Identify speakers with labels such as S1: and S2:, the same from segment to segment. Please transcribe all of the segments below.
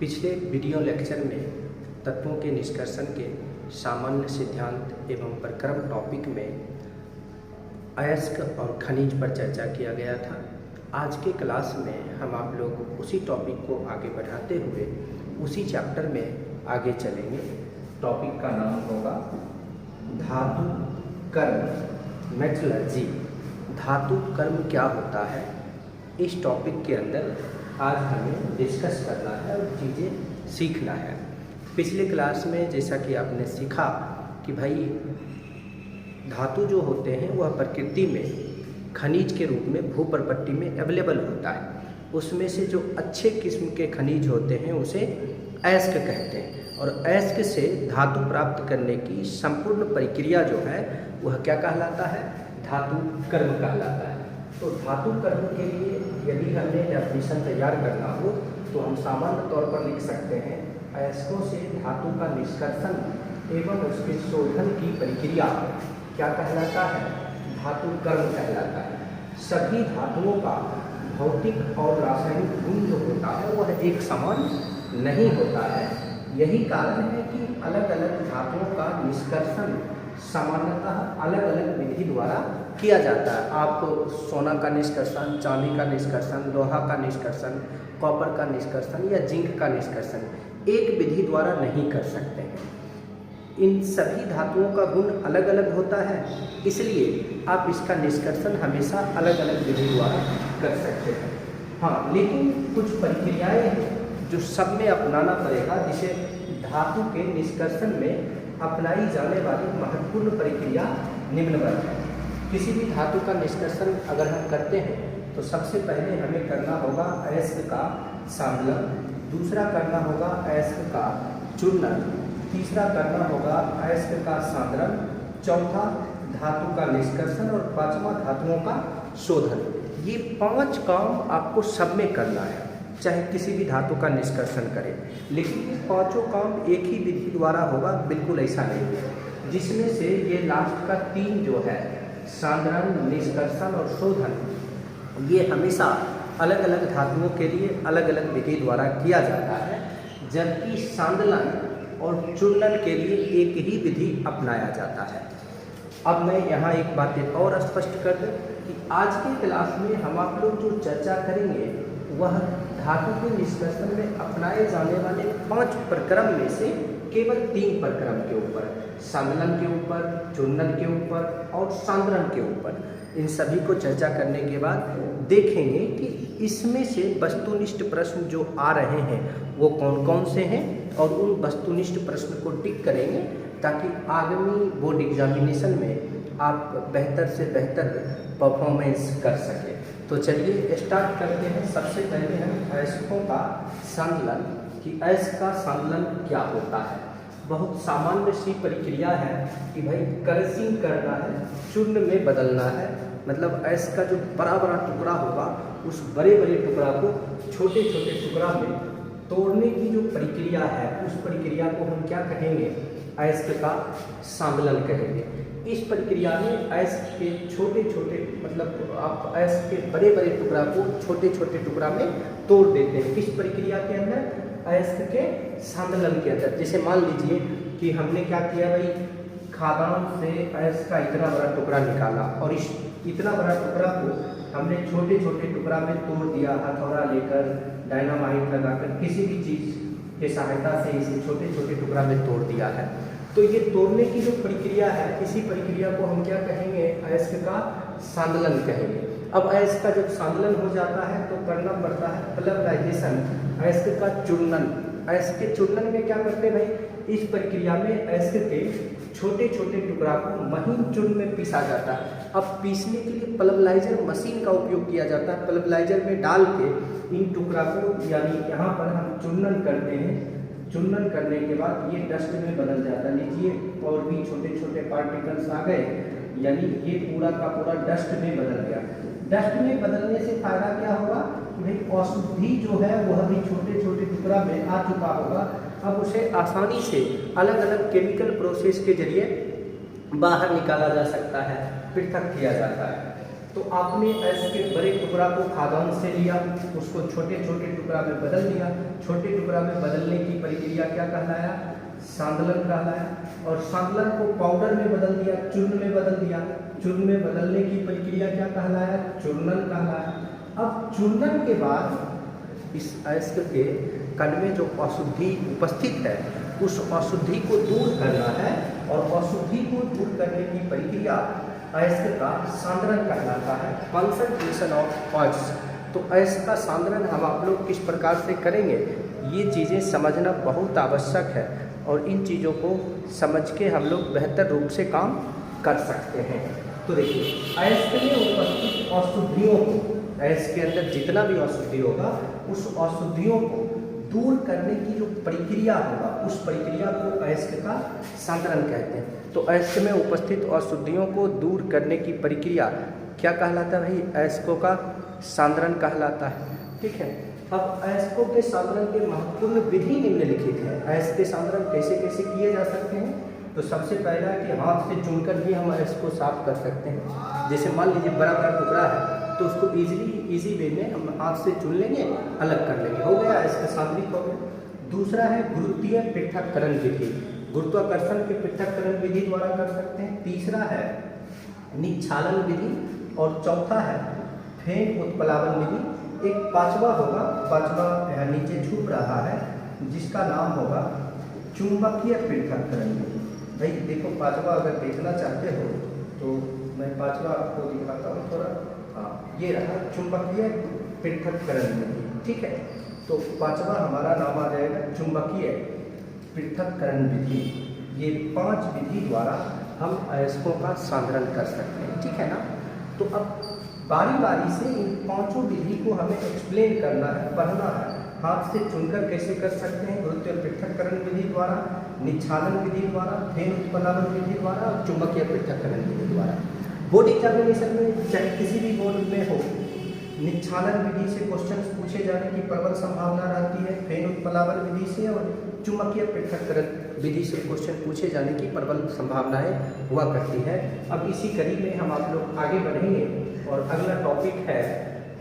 S1: पिछले video lecture में तत्वों के निष्कर्षण के सामान्य सिद्धांत एवं प्रक्रम टॉपिक में अयस्क और खनिज पर चर्चा किया गया था। आज के क्लास में हम आप लोग उसी टॉपिक को आगे बढ़ाते हुए उसी चैप्टर में आगे चलेंगे। टॉपिक का नाम होगा धातु कर्म मेटलर्जी। धातु कर्म क्या होता है, इस टॉपिक के अंदर आज हमें डिस्कस करना है और चीज़ें सीखना है। पिछले क्लास में जैसा कि आपने सीखा कि भाई धातु जो होते हैं वह प्रकृति में खनिज के रूप में भूप्रपट्टी में अवेलेबल होता है। उसमें से जो अच्छे किस्म के खनिज होते हैं उसे अयस्क कहते हैं, और अयस्क से धातु प्राप्त करने की संपूर्ण प्रक्रिया जो है वह क्या कहलाता है, धातु कर्म कहलाता है। तो धातु कर्म के लिए यदि हमें डेफिनेशन तैयार करना हो तो हम सामान्य तौर पर लिख सकते हैं, अयस्कों से धातु का निष्कर्षण एवं उसके शोधन की प्रक्रिया क्या कहलाता है, धातु कर्म कहलाता है। सभी धातुओं का भौतिक और रासायनिक गुण जो होता है वह एक समान नहीं होता है। यही कारण है कि अलग अलग धातुओं का निष्कर्षण सामान्यतः अलग अलग विधि द्वारा किया जाता है। आप सोना का निष्कर्षण, चांदी का निष्कर्षण, लोहा का निष्कर्षण, कॉपर का निष्कर्षण या जिंक का निष्कर्षण एक विधि द्वारा नहीं कर सकते हैं। इन सभी धातुओं का गुण अलग अलग होता है, इसलिए आप इसका निष्कर्षण हमेशा अलग अलग विधि द्वारा कर सकते हैं। हाँ, लेकिन कुछ प्रक्रियाएं हैं जो सब में अपनाना पड़ेगा, जिसे धातु के निष्कर्षण में अपनाई जाने वाली महत्वपूर्ण प्रक्रिया निम्नवत है। किसी भी धातु का निष्कर्षण अगर हम करते हैं तो सबसे पहले हमें करना होगा अयस्क का सामलन, दूसरा करना होगा अयस्क का चूर्णन, तीसरा करना होगा अयस्क का सांद्रण, चौथा धातु का निष्कर्षण और पांचवा धातुओं का शोधन। ये 5 काम आपको सब में करना है, चाहे किसी भी धातु का निष्कर्षण करें। लेकिन ये 5 काम एक ही विधि द्वारा होगा, बिल्कुल ऐसा नहीं है। जिसमें से ये लास्ट का 3 जो है, सांद्रण, निष्कर्षण और शोधन, ये हमेशा अलग अलग धातुओं के लिए अलग अलग विधि द्वारा किया जाता है, जबकि सांदलन और चूर्णन के लिए एक ही विधि अपनाया जाता है। अब मैं यहाँ एक बात और स्पष्ट कर दूं कि आज के क्लास में हम आप लोग जो चर्चा करेंगे वह धातु के निष्कर्षण में अपनाए जाने वाले 5 प्रक्रम में से केवल 3 प्रक्रम के ऊपर, संलयन के ऊपर, चूर्णन के ऊपर और सांद्रण के ऊपर, इन सभी को चर्चा करने के बाद देखेंगे कि इसमें से वस्तुनिष्ठ प्रश्न जो आ रहे हैं वो कौन कौन से हैं, और उन वस्तुनिष्ठ प्रश्न को टिक करेंगे ताकि आगामी बोर्ड एग्जामिनेशन में आप बेहतर से बेहतर परफॉर्मेंस कर सकें। तो चलिए स्टार्ट करते हैं। सबसे पहले हम अयस्कों का संलयन, कि अयस्क का संलयन क्या होता है। बहुत सामान्य सी प्रक्रिया है कि भाई क्रशिंग करना है, चूर्ण में बदलना है। मतलब अयस्क का जो बड़ा बड़ा टुकड़ा होगा उस बड़े बड़े टुकड़ा को छोटे छोटे टुकड़ा में तोड़ने की जो प्रक्रिया है उस प्रक्रिया को हम क्या कहेंगे, अयस्क का संलयन कहेंगे। इस प्रक्रिया में अयस्क के छोटे छोटे, मतलब आप अयस्क के बड़े बड़े टुकड़ा को छोटे छोटे टुकड़ा में तोड़ देते हैं। किस प्रक्रिया के अंदर, अयस्क के संलयन के अंदर। जैसे मान लीजिए कि हमने क्या किया भाई, खादान से अयस्क का इतना बड़ा टुकड़ा निकाला और इस इतना बड़ा टुकड़ा को हमने छोटे छोटे टुकड़ा में तोड़ दिया, हथौड़ा लेकर, डायनामाइट लगाकर, किसी भी चीज़ के सहायता से इसे छोटे छोटे टुकड़ा में तोड़ दिया है। तो ये तोड़ने की जो प्रक्रिया है, इसी प्रक्रिया को हम क्या कहेंगे, अयस्क का संलयन कहेंगे। अब अयस्क का जब संलयन हो जाता है तो करना पड़ता है पल्वराइजेशन, अयस्क का चूर्णन। अयस्क के चूर्णन में क्या करते हैं भाई, इस प्रक्रिया में अयस्क के छोटे छोटे टुकड़ा को महीन चूर्ण में पीसा जाता है। अब पीसने के लिए पल्वराइजर मशीन का उपयोग किया जाता है। पल्वराइजर में डाल के इन टुकड़ा को, यानी यहाँ पर हम चूर्णन करते हैं। चूर्णन करने के बाद ये डस्ट में बदल जाता है। लीजिए और भी छोटे छोटे पार्टिकल्स आ गए, यानी ये पूरा का पूरा डस्ट में बदल गया। डस्ट में बदलने से फायदा क्या होगा कि भाई औषधि जो है वह भी छोटे छोटे टुकड़ा में आ चुका होगा। अब उसे आसानी से अलग अलग केमिकल प्रोसेस के जरिए बाहर निकाला जा सकता है, पृथक किया जाता है। तो आपने ऐसे के बड़े टुकड़ा को खाद्यान्न से लिया, उसको छोटे छोटे टुकड़ा में बदल दिया। छोटे टुकड़ा में बदलने की प्रक्रिया क्या कहलाया? सांदलन कहलाया। और सांदलन को पाउडर में बदल दिया, चूर्ण में बदल दिया। चूर्ण में बदलने की प्रक्रिया क्या कहलाया? चूर्णन कहलाया। अब चूर्णन के बाद इस अयस्क के कण में जो अशुद्धि उपस्थित है उस अशुद्धि को दूर करना है, और अशुद्धि को दूर करने की प्रक्रिया अयस्क का सांद्रण कहलाता है, कंसंट्रेशन ऑफ ऑइल्स। तो अयस्क का सांद्रण हम आप लोग किस प्रकार से करेंगे, ये चीज़ें समझना बहुत आवश्यक है, और इन चीज़ों को समझ के हम लोग बेहतर रूप से काम कर सकते हैं। तो देखिए, अयस्क में उपस्थित अशुद्धियों को, अयस्क के अंदर जितना भी अशुद्धि होगा उस अशुद्धियों को दूर करने की जो प्रक्रिया होगा उस प्रक्रिया को अयस्क का सांद्रण कहते हैं। तो अयस्क में उपस्थित अशुद्धियों को दूर करने की प्रक्रिया क्या कहलाता है भाई? अयस्कों का सांद्रण कहलाता है। ठीक है, अब अयस्कों के सांद्रण के महत्वपूर्ण विधि निम्नलिखित है। अयस्क के सांद्रण कैसे कैसे किए जा सकते हैं? तो सबसे पहला है कि हाथ से चुनकर भी हम अयस्क को साफ कर सकते हैं। जैसे मान लीजिए बड़ा बड़ा टुकड़ा है तो उसको इजी वे में हम हाथ से चुन लेंगे, अलग कर लेंगे, हो गया इसका सांद्रिक हो गया। दूसरा है गुरुत्वीय पृथक्करण विधि, गुरुत्वाकर्षण के पृथक्करण विधि द्वारा कर सकते हैं। तीसरा है निक्षालन विधि, और चौथा है फेन उत्प्लावन विधि। एक पांचवा होगा, पांचवा यहाँ नीचे छुप रहा है, जिसका नाम होगा चुंबकीय पृथक्करण विधि। भाई देखो, पांचवा अगर देखना चाहते हो तो मैं पांचवा आपको दिखाता हूँ थोड़ा। हाँ, ये रहा चुंबकीय पृथक्करण विधि। ठीक है, तो पांचवा हमारा नाम आ जाएगा चुंबकीय पृथक्करण विधि। ये 5 विधि द्वारा हम अयस्कों का सांद्रण कर सकते हैं। ठीक है ना? तो अब बारी बारी से इन 5 विधि को हमें एक्सप्लेन करना है, पढ़ना है। हाथ से चुनकर कैसे कर सकते हैं? गुरुत्वीय पृथक्करण विधि द्वारा, निक्षालन विधि द्वारा, फेन उत्प्लावन विधि द्वारा और चुंबकीय पृथक्करण विधि द्वारा। बोर्ड एग्जामिनेशन में चाहे किसी भी बोर्ड में हो, निक्षालन विधि से क्वेश्चंस पूछे जाने की प्रबल संभावना रहती है, फेन उत्प्लावन विधि से और चुंबकीय पृथक्करण विधि से क्वेश्चन पूछे जाने की प्रबल संभावनाएं हुआ करती है। अब इसी कड़ी में हम आप लोग आगे बढ़ेंगे, और अगला टॉपिक है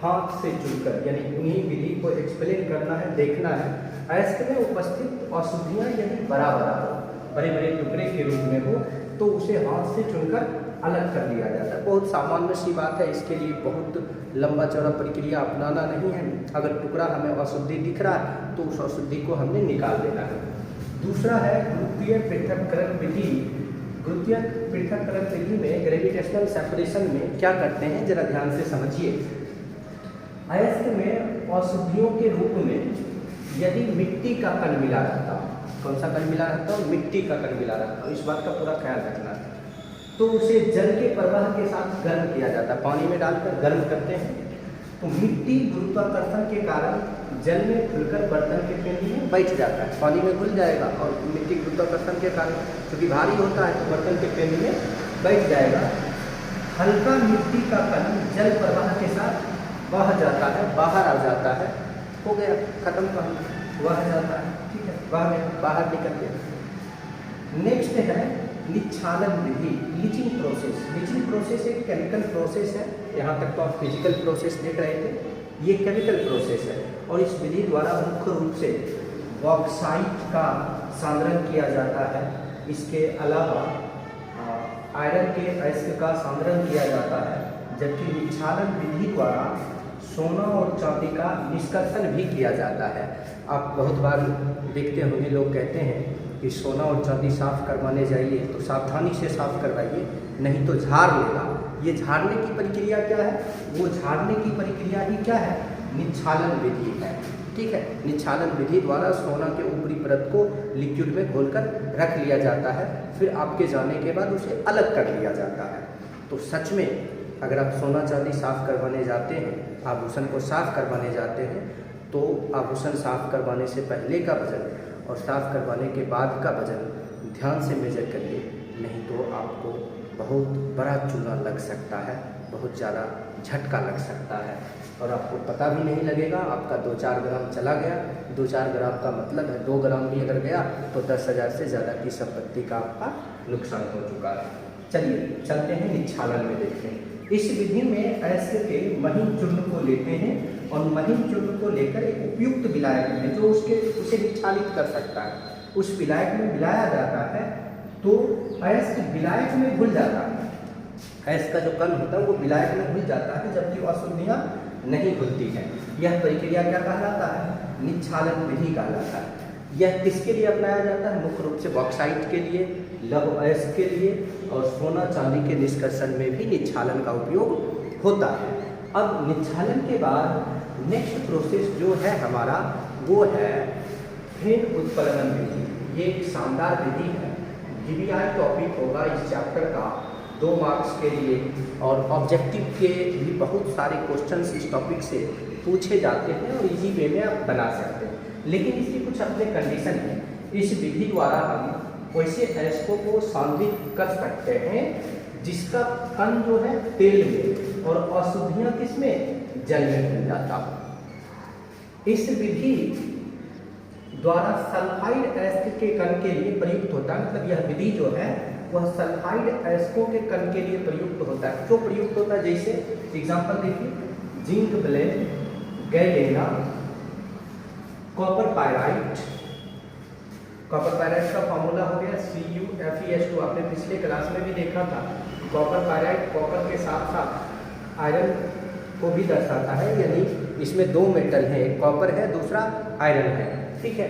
S1: हाथ से चुनकर, यानी उन्हीं विधि को एक्सप्लेन करना है, देखना है। अयस्क में उपस्थित अशुद्धियाँ यदि बराबर हो, बड़े बड़े टुकड़े के रूप में हो, तो उसे हाथ से चुनकर अलग कर लिया जाता है। बहुत सामान्य सी बात है, इसके लिए बहुत लंबा चौड़ा प्रक्रिया अपनाना नहीं है। अगर टुकड़ा हमें अशुद्धि दिख रहा है तो उस अशुद्धि को हमने निकाल देना है। दूसरा है गुरुत्वीय पृथक्करण विधि। गुरुत्वीय पृथक्करण विधि में ग्रेविटेशनल सेपरेशन में क्या करते हैं, जरा ध्यान से समझिए। अयस्क में अशुद्धियों के रूप में यदि मिट्टी का कण मिला रहता हो, कौन सा कण मिला रहता हो? मिट्टी का कण मिला रहता हो, इस बात का पूरा ख्याल रखना है। तो उसे जल के प्रवाह के साथ गर्म किया जाता है, पानी में डालकर गर्म करते हैं। तो मिट्टी गुरुत्वाकर्षण के कारण जल में घुलकर बर्तन के पिंड में बैठ जाता है, पानी में घुल जाएगा, और मिट्टी गुरुत्वाकर्षण के कारण क्योंकि भारी होता है तो बर्तन के पिंड में बैठ जाएगा। हल्का मिट्टी का कण जल प्रवाह के साथ बह जाता है, बाहर आ जाता है, हो गया, खत्म कहानी, बह जाता है। ठीक है, बाहर निकल गया। नेक्स्ट है निक्षालन विधि, लीचिंग प्रोसेस। लीचिंग प्रोसेस एक केमिकल प्रोसेस है, यहाँ तक तो आप फिजिकल प्रोसेस देख रहे थे, ये केमिकल प्रोसेस है, और इस विधि द्वारा मुख्य रूप से बॉक्साइट का सांद्रण किया जाता है। इसके अलावा आयरन के अयस्क का सांद्रण किया जाता है, जबकि निक्षालन विधि द्वारा सोना और चांदी का निष्कर्षण भी किया जाता है। आप बहुत बार देखते होंगे, लोग कहते हैं कि सोना और चांदी साफ करवाने जाइए तो सावधानी से साफ करवाइए, नहीं तो झाड़ लेगा। ये झाड़ने की प्रक्रिया क्या है? वो झाड़ने की प्रक्रिया ही क्या है? निक्षालन विधि है। ठीक है, निक्षालन विधि द्वारा सोना के ऊपरी परत को लिक्विड में घोलकर रख लिया जाता है, फिर आपके जाने के बाद उसे अलग कर लिया जाता है। तो सच में अगर आप सोना चांदी साफ करवाने जाते हैं, आभूषण को साफ करवाने जाते हैं, तो आभूषण साफ करवाने से पहले का वजन और साफ करवाने के बाद का वजन ध्यान से मेजर करिए, नहीं तो आपको बहुत बड़ा चूना लग सकता है, बहुत ज़्यादा झटका लग सकता है, और आपको पता भी नहीं लगेगा। आपका 2-4 ग्राम चला गया, 2-4 ग्राम का मतलब है 2 ग्राम भी अगर गया तो 10,000 से ज़्यादा की संपत्ति का आपका नुकसान हो चुका है। चलिए चलते हैं निक्षालन में, देखते हैं इस विधि में अयस्क के महीन चूर्ण को लेते हैं और महीन चूर्ण को लेकर एक उपयुक्त विलायक में जो उसे निक्षालित कर सकता है, उस विलायक में मिलाया जाता है तो अयस्क विलायक में घुल जाता है। अयस्क का जो कण होता है वो विलायक में घुल जाता है, जबकि अशुद्धियाँ नहीं घुलती हैं। यह प्रक्रिया क्या कहलाता है? निक्षालन विधि कहलाता है। यह किसके लिए अपनाया जाता है? मुख्य रूप से बॉक्साइट के लिए, लौह अयस्क के लिए और सोना चांदी के निष्कर्षण में भी निक्षालन का उपयोग होता है। अब निक्षालन के बाद नेक्स्ट प्रोसेस जो है हमारा वो है फेन उत्प्लवन विधि। ये एक शानदार विधि है। DBI टॉपिक होगा इस चैप्टर का 2 मार्क्स के लिए और ऑब्जेक्टिव के भी बहुत सारे क्वेश्चंस इस टॉपिक से पूछे जाते हैं और इजी वे में आप बना सकते हैं, लेकिन इसकी कुछ अपने कंडीशन है। इस विधि द्वारा हम वैसे अयस्कों को सांद्रित कर सकते हैं जिसका कण जो है तेल में और अशुद्धियाँ किसमें? जल में मिल जाता है। इस विधि द्वारा सल्फाइड अयस्क के कण के लिए प्रयुक्त होता है, मतलब यह विधि जो है वह सल्फाइड अयस्कों के कण के लिए प्रयुक्त होता है। क्यों प्रयुक्त होता है? जैसे एग्जांपल देखिए, zinc blende, galena, copper pyrite. Copper pyrite का फॉर्मूला हो गया CuFeS2, आपने पिछले क्लास में भी देखा था। कॉपर पायराइट कॉपर के साथ साथ आयरन को भी दर्शाता है, यानी इसमें 2 मेटल है, एक कॉपर है दूसरा आयरन है, ठीक है।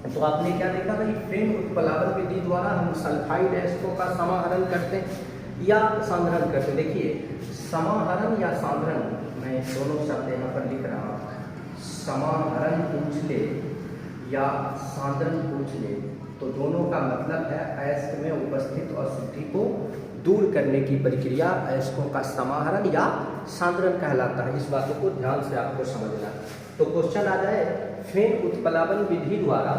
S1: तो आपने क्या देखा भाई, फेन उत्प्लावन विधि द्वारा हम सल्फाइड अयस्कों का समाहरण करते हैं या सांद्रण करते हैं। देखिए समाहरण या सांद्रण, मैं दोनों शब्द यहाँ पर लिख रहा हूँ। समाहरण पूछ ले या सांद्रण पूछ ले तो दोनों का मतलब है अयस्क में उपस्थित अशुद्धि को दूर करने की प्रक्रिया अयस्कों का समाहरण या सांद्रण कहलाता है। इस बातों को ध्यान से आपको समझना। तो क्वेश्चन आ जाए, फेन उत्प्लावन विधि द्वारा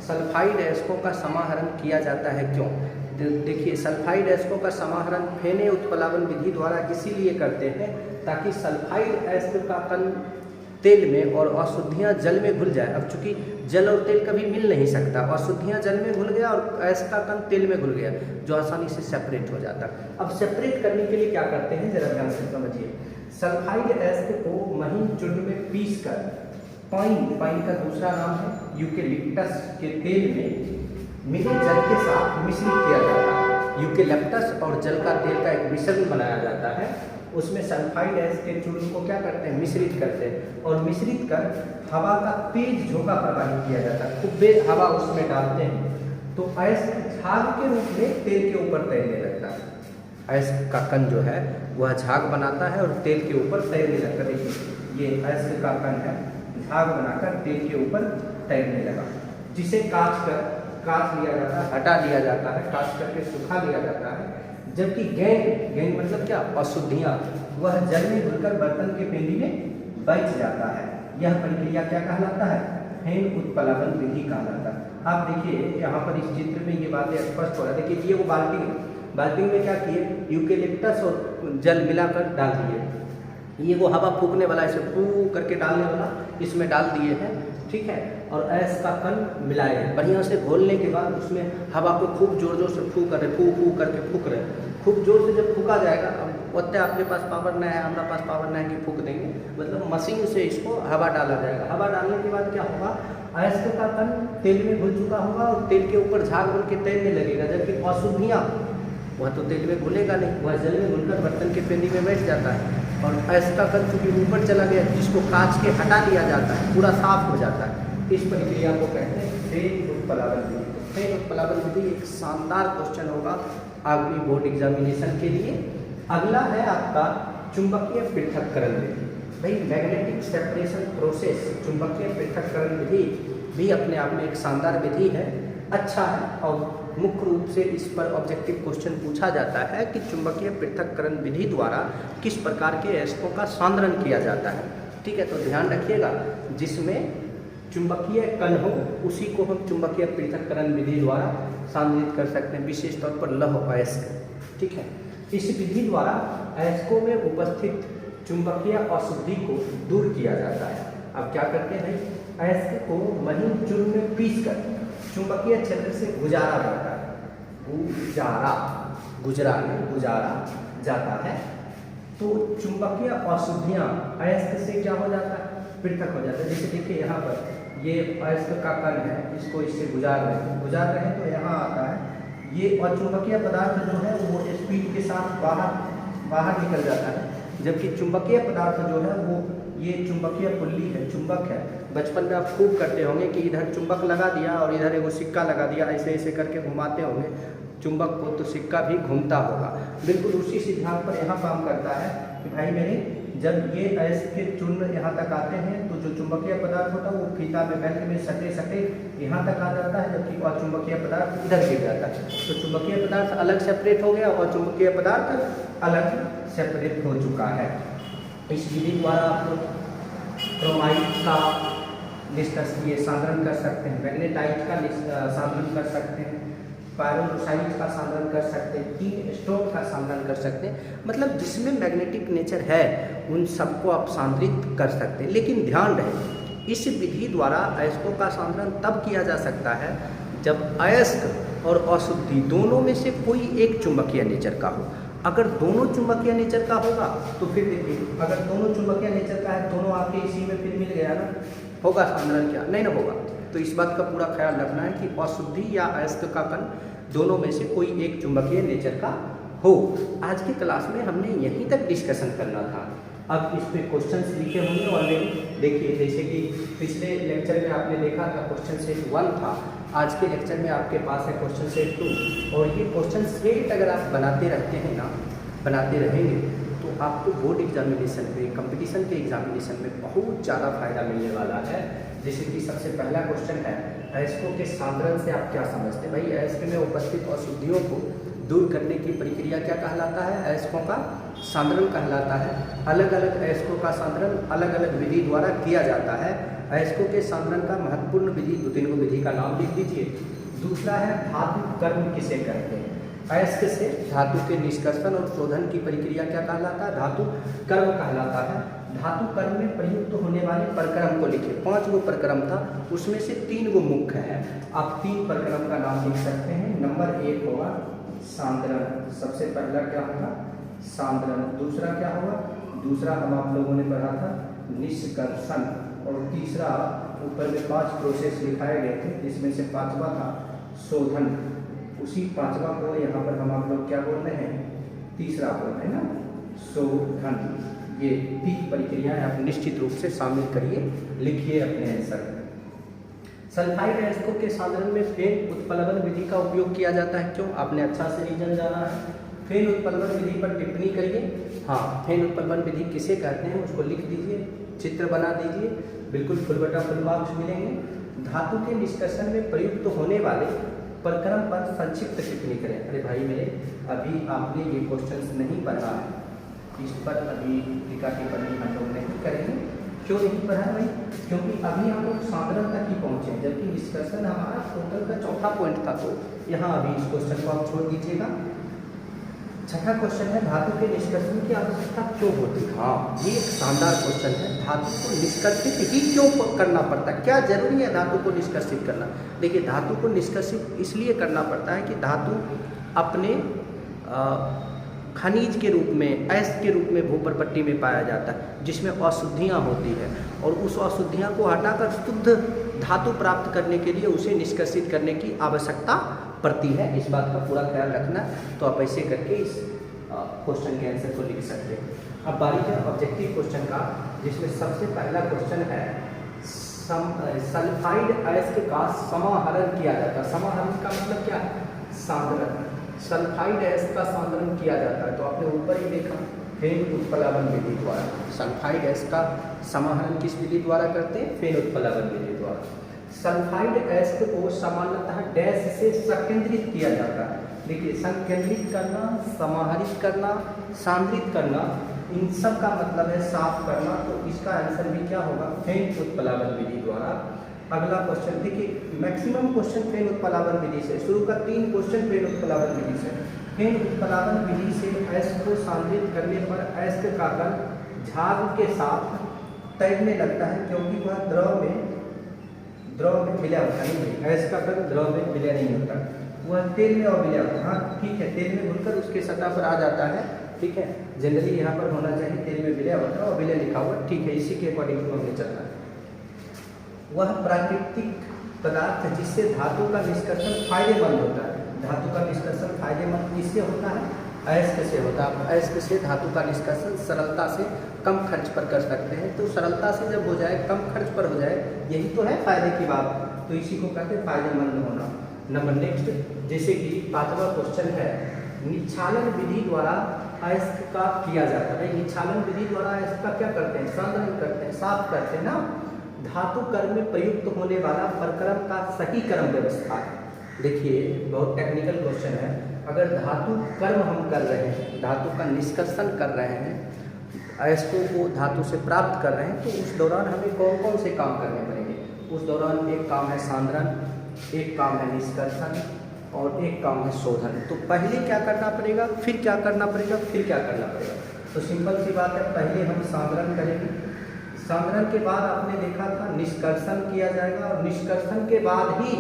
S1: सल्फाइड अयस्कों का समाहरण किया जाता है क्यों? देखिए सल्फाइड अयस्कों का समाहरण फेन उत्प्लावन विधि द्वारा इसीलिए करते हैं ताकि सल्फाइड अयस्क का कण तेल में और अशुद्धियाँ जल में घुल जाए। अब चूंकि जल और तेल कभी मिल नहीं सकता, अशुद्धियाँ जल में घुल गया और अयस्क का कण तेल में घुल गया, जो आसानी से सेपरेट हो जाता। अब सेपरेट करने के लिए क्या करते हैं जरा ध्यान से समझिए। सल्फाइड अयस्क को महीन चूर्ण में पीस कर पाइन का दूसरा नाम है यूकेलिप्टस के तेल में मिले जल के साथ मिश्रित किया जाता है। यूकेलिप्टस और जल का तेल का एक मिश्रण बनाया जाता है, उसमें सल्फाइड अयस्क के चूर्ण को क्या करते हैं? मिश्रित करते हैं और मिश्रित कर हवा का तेज झोंका प्रवाहित किया जाता है। खूबे हवा उसमें डालते हैं तो अयस्क झाग के रूप में तेल के ऊपर तैरने लगता है। अयस्क का कण जो है वह झाग बनाता है और तेल के ऊपर तैरने लगता है। देखिए ये अयस्क का कण है, झाग बनाकर तेल के ऊपर तैरने लगा, जिसे काट लिया जाता है, हटा लिया जाता है, काट करके सुखा लिया जाता है। जबकि गैंग मतलब क्या? अशुद्धियाँ, वह जल में घुलकर बर्तन के पेंदी में बच जाता है। यह प्रक्रिया क्या कहलाता है? फेन उत्प्लावन विधि कहलाता है। आप देखिए यहाँ पर इस चित्र में ये बातें स्पष्ट हो रहा है। देखिए ये वो बाल्टी में क्या किए? यूकेलिप्टस और जल मिलाकर डाल दिए। ये वो हवा फूकने वाला, इसे फू करके डालने वाला इसमें डाल दिए हैं, ठीक है। और अयस्क का कण मिलाए हैं, बढ़िया से घोलने के बाद उसमें हवा को खूब जोर जोर से फू करके फूक रहे हैं। खूब जोर से जब फूका जाएगा, अब उतने आपके पास पावर नहीं है, हमारे पास पावर नहीं है कि फूक देंगे, मतलब मशीन से इसको हवा डाला जाएगा। हवा डालने के बाद क्या होगा? अयस्क का कण तेल में घुल चुका होगा और तेल के ऊपर झाग बन के तैरने लगेगा, जबकि अशुद्धियाँ वह तो तेल में घुलेगा नहीं, वह जल में घुलकर बर्तन के पेंदी में बैठ जाता है। और अयस्क का कण चूँकि ऊपर चला गया, जिसको कांच के हटा लिया जाता है, पूरा साफ हो जाता है। इस प्रक्रिया को कहते हैं फेन उत्प्लावन विधि। फेन उत्प्लावन विधि एक शानदार क्वेश्चन होगा आगामी बोर्ड एग्जामिनेशन के लिए। अगला है आपका चुंबकीय पृथक्करण विधि। भाई मैग्नेटिक सेपरेशन प्रोसेस, चुंबकीय पृथक्करण विधि भी अपने आप में एक शानदार विधि है, अच्छा है। और मुख्य रूप से इस पर ऑब्जेक्टिव क्वेश्चन पूछा जाता है कि चुंबकीय पृथक्करण विधि द्वारा किस प्रकार के अयस्कों का सांद्रण किया जाता है, ठीक है। तो ध्यान रखिएगा, जिसमें चुंबकीय कण हो उसी को हम चुंबकीय पृथक्करण विधि द्वारा सांद्रित कर सकते हैं, विशेष तौर पर लौह अयस्क, ठीक है। इस विधि द्वारा अयस्कों में उपस्थित चुंबकीय अशुद्धि को दूर किया जाता है। अब क्या करते हैं? अयस्क को महीन चूर्ण में पीस कर चुंबकीय क्षेत्र से गुजारा जाता है, गुजारा जाता है। तो चुंबकीय अशुद्धियाँ अयस्क से क्या हो जाता है, पृथक हो जाता है। जैसे देखिए यहाँ पर ये अयस्क का कण है, इसको इससे गुजार रहे हैं तो यहाँ आता है ये अचुंबकीय पदार्थ जो है वो स्पीड के साथ बाहर निकल जाता है, जबकि चुंबकीय पदार्थ जो है वो ये चुंबकीय पुल्ली है, चुंबक है। बचपन में आप खूब करते होंगे कि इधर चुंबक लगा दिया और इधर एगो सिक्का लगा दिया, ऐसे ऐसे करके घुमाते होंगे चुंबक को, तो सिक्का भी घूमता होगा। बिल्कुल उसी सिद्धांत पर यहाँ काम करता है कि भाई मेरे जब ये अयस्क के चूर्ण यहाँ तक आते हैं तो जो चुंबकीय पदार्थ होता है वो फीता में बेल्ट में सटे यहाँ तक आ जाता है, जबकि अचुंबकीय पदार्थ इधर गिर जाता है। तो चुंबकीय पदार्थ अलग सेपरेट हो गया और चुंबकीय पदार्थ अलग सेपरेट हो चुका है। इस विधि द्वारा आप क्रोमाइट का ये सांद्रण कर सकते हैं, मैग्नेटाइट का सांद्रण कर सकते हैं, पायरोनोसाइट का सांद्रण कर सकते हैं, कीन स्टोन का सांद्रण कर सकते हैं। मतलब जिसमें मैग्नेटिक नेचर है उन सबको आप सांद्रित कर सकते हैं। लेकिन ध्यान रहे इस विधि द्वारा अयस्कों का सांद्रण तब किया जा सकता है जब अयस्क और अशुद्धि दोनों में से कोई एक चुंबकीय नेचर का हो। अगर दोनों चुंबकीय नेचर का होगा तो फिर देखिए, अगर दोनों चुंबकीय नेचर का है, दोनों आके इसी में फिर मिल गया ना, होगा सांद्रण क्या? नहीं ना होगा। तो इस बात का पूरा ख्याल रखना है कि अशुद्धि या अयस्क का कण दोनों में से कोई एक चुंबकीय नेचर का हो। आज की क्लास में हमने यहीं तक डिस्कशन करना था। अब इस पे क्वेश्चंस लिखे होंगे ऑलरेडी। देखिए जैसे कि पिछले लेक्चर में आपने देखा था क्वेश्चन सेट 1 था, आज के लेक्चर में आपके पास है क्वेश्चन सेट 2। और ये क्वेश्चन सेट अगर आप बनाते रहेंगे तो आपको बोर्ड एग्जामिनेशन में, कंपटीशन के एग्जामिनेशन में बहुत ज़्यादा फायदा मिलने वाला है। जैसे कि सबसे पहला क्वेश्चन है, अयस्कों के सांद्रण से आप क्या समझते हैं? भाई अयस्क में उपस्थित अशुद्धियों को दूर करने की प्रक्रिया क्या कहलाता है? अयस्कों का सांद्रण कहलाता है। अलग अलग अयस्कों का सांद्रण अलग अलग विधि द्वारा किया जाता है। अयस्कों के सांद्रण का महत्वपूर्ण विधि 2-3 विधि का नाम लिख दीजिए। दूसरा है धातु कर्म किसे कहते हैं? अयस्क से धातु के निष्कर्षण और शोधन की प्रक्रिया क्या कहलाता है? धातु कर्म कहलाता है। धातु कर्म में प्रयुक्त होने वाले प्रक्रम को लिखिए। 5 गो प्रक्रम था, उसमें से 3 गो मुख्य है। आप 3 प्रक्रम का नाम लिख सकते हैं। नंबर 1 होगा सांद्रण, सबसे पहला क्या होगा? सांद्रण। दूसरा क्या होगा? दूसरा हम आप लोगों ने पढ़ा था निष्कर्षण। और तीसरा ऊपर में 5 प्रोसेस लिखाए गए थे, जिसमें से 5वां था शोधन। उसी 5वां को यहाँ पर हम आप लोग क्या बोल रहे हैं? तीसरा बोल रहे हैं ना, शोधन। ये 3 प्रक्रियाएं आप निश्चित रूप से शामिल करिए, लिखिए अपने आंसर में। सल्फाइड अयस्कों के सांद्रण में फेन उत्प्लवन विधि का उपयोग किया जाता है। क्यों? आपने अच्छा से रीजन जाना है। फेन उत्प्लवन विधि पर टिप्पणी करिए। हाँ, फेन उत्प्लवन विधि किसे कहते हैं उसको लिख दीजिए, चित्र बना दीजिए, बिल्कुल फुल बटा फुल मार्क्स मिलेंगे। धातु के निष्कर्षण में प्रयुक्त होने वाले प्रक्रम पर संक्षिप्त टिप्पणी करें। अरे भाई मेरे, अभी आपने ये क्वेश्चन नहीं पढ़ा है, इस पर अभी टीका टिप्पणी हम लोग नहीं करेंगे। क्यों नहीं पढ़ा भाई? क्योंकि अभी हम लोग सांद्रण तक ही पहुँचे, जबकि निष्कर्षण हमारा टोटल का 4था पॉइंट था। तो यहाँ अभी इस क्वेश्चन को आप छोड़ दीजिएगा। छठा क्वेश्चन है, धातु के निष्कर्षण की आवश्यकता क्यों होती है? हाँ, ये एक शानदार क्वेश्चन है। धातु को निष्कर्षित ही क्यों करना पड़ता है? क्या जरूरी है धातु को निष्कर्षित करना? देखिए, धातु को निष्कर्षित इसलिए करना पड़ता है कि धातु अपने खनिज के रूप में, अयस्क के रूप में भूपर्पट्टी में पाया जाता है, जिसमें अशुद्धियाँ होती हैं। और उस अशुद्धियाँ को हटाकर शुद्ध धातु प्राप्त करने के लिए उसे निष्कर्षित करने की आवश्यकता पड़ती है। इस बात का पूरा ख्याल रखना। तो आप ऐसे करके इस क्वेश्चन के आंसर को लिख सकते हैं। अब बारी है ऑब्जेक्टिव क्वेश्चन का, जिसमें सबसे पहला क्वेश्चन है सल्फाइड अयस्क का समाहरण किया जाता है। समाहरण का मतलब क्या है? सांद्रण। सल्फाइड अयस्क का सांद्रण किया जाता है, तो आपने ऊपर ही देखा फेन उत्प्लावन विधि द्वारा। सल्फाइड अयस्क का समाहरण किस विधि द्वारा करते हैं? फेन उत्प्लावन विधि द्वारा। सल्फाइड अयस्क को सामान्यतः डैश से संकेंद्रित किया जाता है। देखिए, संकेंद्रित करना, समाहरित करना, सांद्रित करना, इन सब का मतलब है साफ करना। तो इसका आंसर भी क्या होगा? फेन उत्प्लावन विधि द्वारा। अगला क्वेश्चन देखिए, मैक्सिमम क्वेश्चन फेन उत्प्लावन विधि से शुरू का 3 क्वेश्चन फेन उत्प्लावन विधि से। फेन उत्प्लावन विधि से अयस्क को सांद्रित करने पर अयस्क का कण झाग के साथ तैरने लगता है, क्योंकि वह द्रव में विलय होता नहीं। अयस्क का कण द्रव में विलय नहीं होता, वह तेल में और विलय होता है। हाँ ठीक है, तेल में घुलकर उसके सतह पर आ जाता है, ठीक है। जनरली यहाँ पर होना चाहिए तेल में विलय अवतरण और विलय लिखा हुआ, ठीक है, इसी के अकॉर्डिंग तो हमें चलना है। वह प्राकृतिक पदार्थ जिससे धातु का निष्कर्षण फायदेमंद होता है। धातु का निष्कर्षण फायदेमंद किससे होता है? अयस्क से होता है। अयस्क से धातु का निष्कर्षण सरलता से कम खर्च पर कर सकते हैं। तो सरलता से जब हो जाए, कम खर्च पर हो जाए, यही तो है फायदे की बात। तो इसी को कहते हैं फायदेमंद होना। नंबर नेक्स्ट, जैसे कि 5वां क्वेश्चन है, निच्छालन विधि द्वारा अयस्क का किया जाता है। निच्छालन विधि द्वारा अयस्क का क्या करते हैं? सांद्रण करते हैं, साफ करते हैं ना। धातु कर्म में प्रयुक्त होने वाला प्रक्रम का सही क्रम व्यवस्था है। देखिए बहुत टेक्निकल क्वेश्चन है। अगर धातु कर्म हम कर रहे हैं, धातु का निष्कर्षण कर रहे हैं, अयस्कों को धातु से प्राप्त कर रहे हैं, तो उस दौरान हमें कौन कौन से काम करने पड़ेंगे? उस दौरान एक काम है सांद्रण, एक काम है निष्कर्षण और एक काम है शोधन। तो पहले क्या करना पड़ेगा, फिर क्या करना पड़ेगा, फिर क्या करना पड़ेगा? तो सिंपल सी बात है, पहले हम सांद्रण करेंगे, सांद्रण के बाद आपने देखा था निष्कर्षण किया जाएगा और निष्कर्षण के बाद ही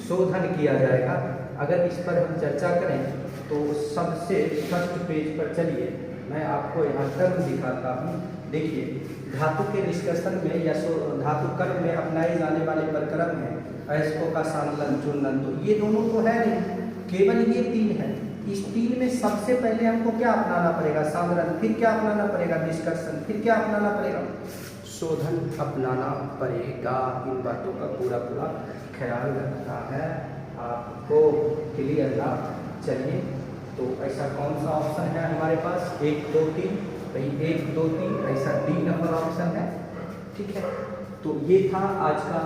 S1: शोधन किया जाएगा। अगर इस पर हम चर्चा करें तो सबसे फर्स्ट पेज पर चलिए, मैं आपको यहाँ टर्म दिखाता हूँ। देखिए धातु के निष्कर्षण में या धातु कर्म में अपनाए जाने वाले प्रक्रम हैं अयस्कों का सांद्रण, चूर्णन। तो ये दोनों तो है नहीं, केवल ये 3 है। इस 3 में सबसे पहले हमको क्या अपनाना पड़ेगा? सांद्रण। फिर क्या अपनाना पड़ेगा? निष्कर्षण। फिर क्या अपनाना पड़ेगा? शोधन अपनाना पड़ेगा। इन बातों का पूरा पूरा ख्याल रखना है आपको। क्लियर ना? चलिए, तो ऐसा कौन सा ऑप्शन है हमारे पास? 1 2 3, भाई 1 2 3 ऐसा डी नंबर ऑप्शन है। ठीक है, तो ये था आज का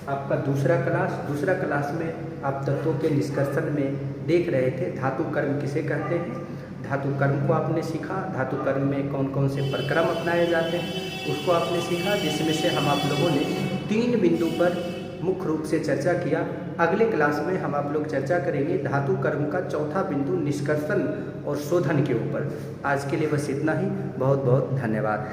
S1: आपका दूसरा क्लास। दूसरा क्लास में आप तत्वों के निष्कर्षण में देख रहे थे धातु कर्म किसे कहते हैं। धातु कर्म को आपने सीखा, धातु कर्म में कौन कौन से प्रक्रम अपनाए जाते हैं उसको आपने सीखा, जिसमें से हम आप लोगों ने 3 बिंदु पर मुख्य रूप से चर्चा किया। अगले क्लास में हम आप लोग चर्चा करेंगे धातु कर्म का चौथा बिंदु निष्कर्षण और शोधन के ऊपर। आज के लिए बस इतना ही। बहुत बहुत धन्यवाद।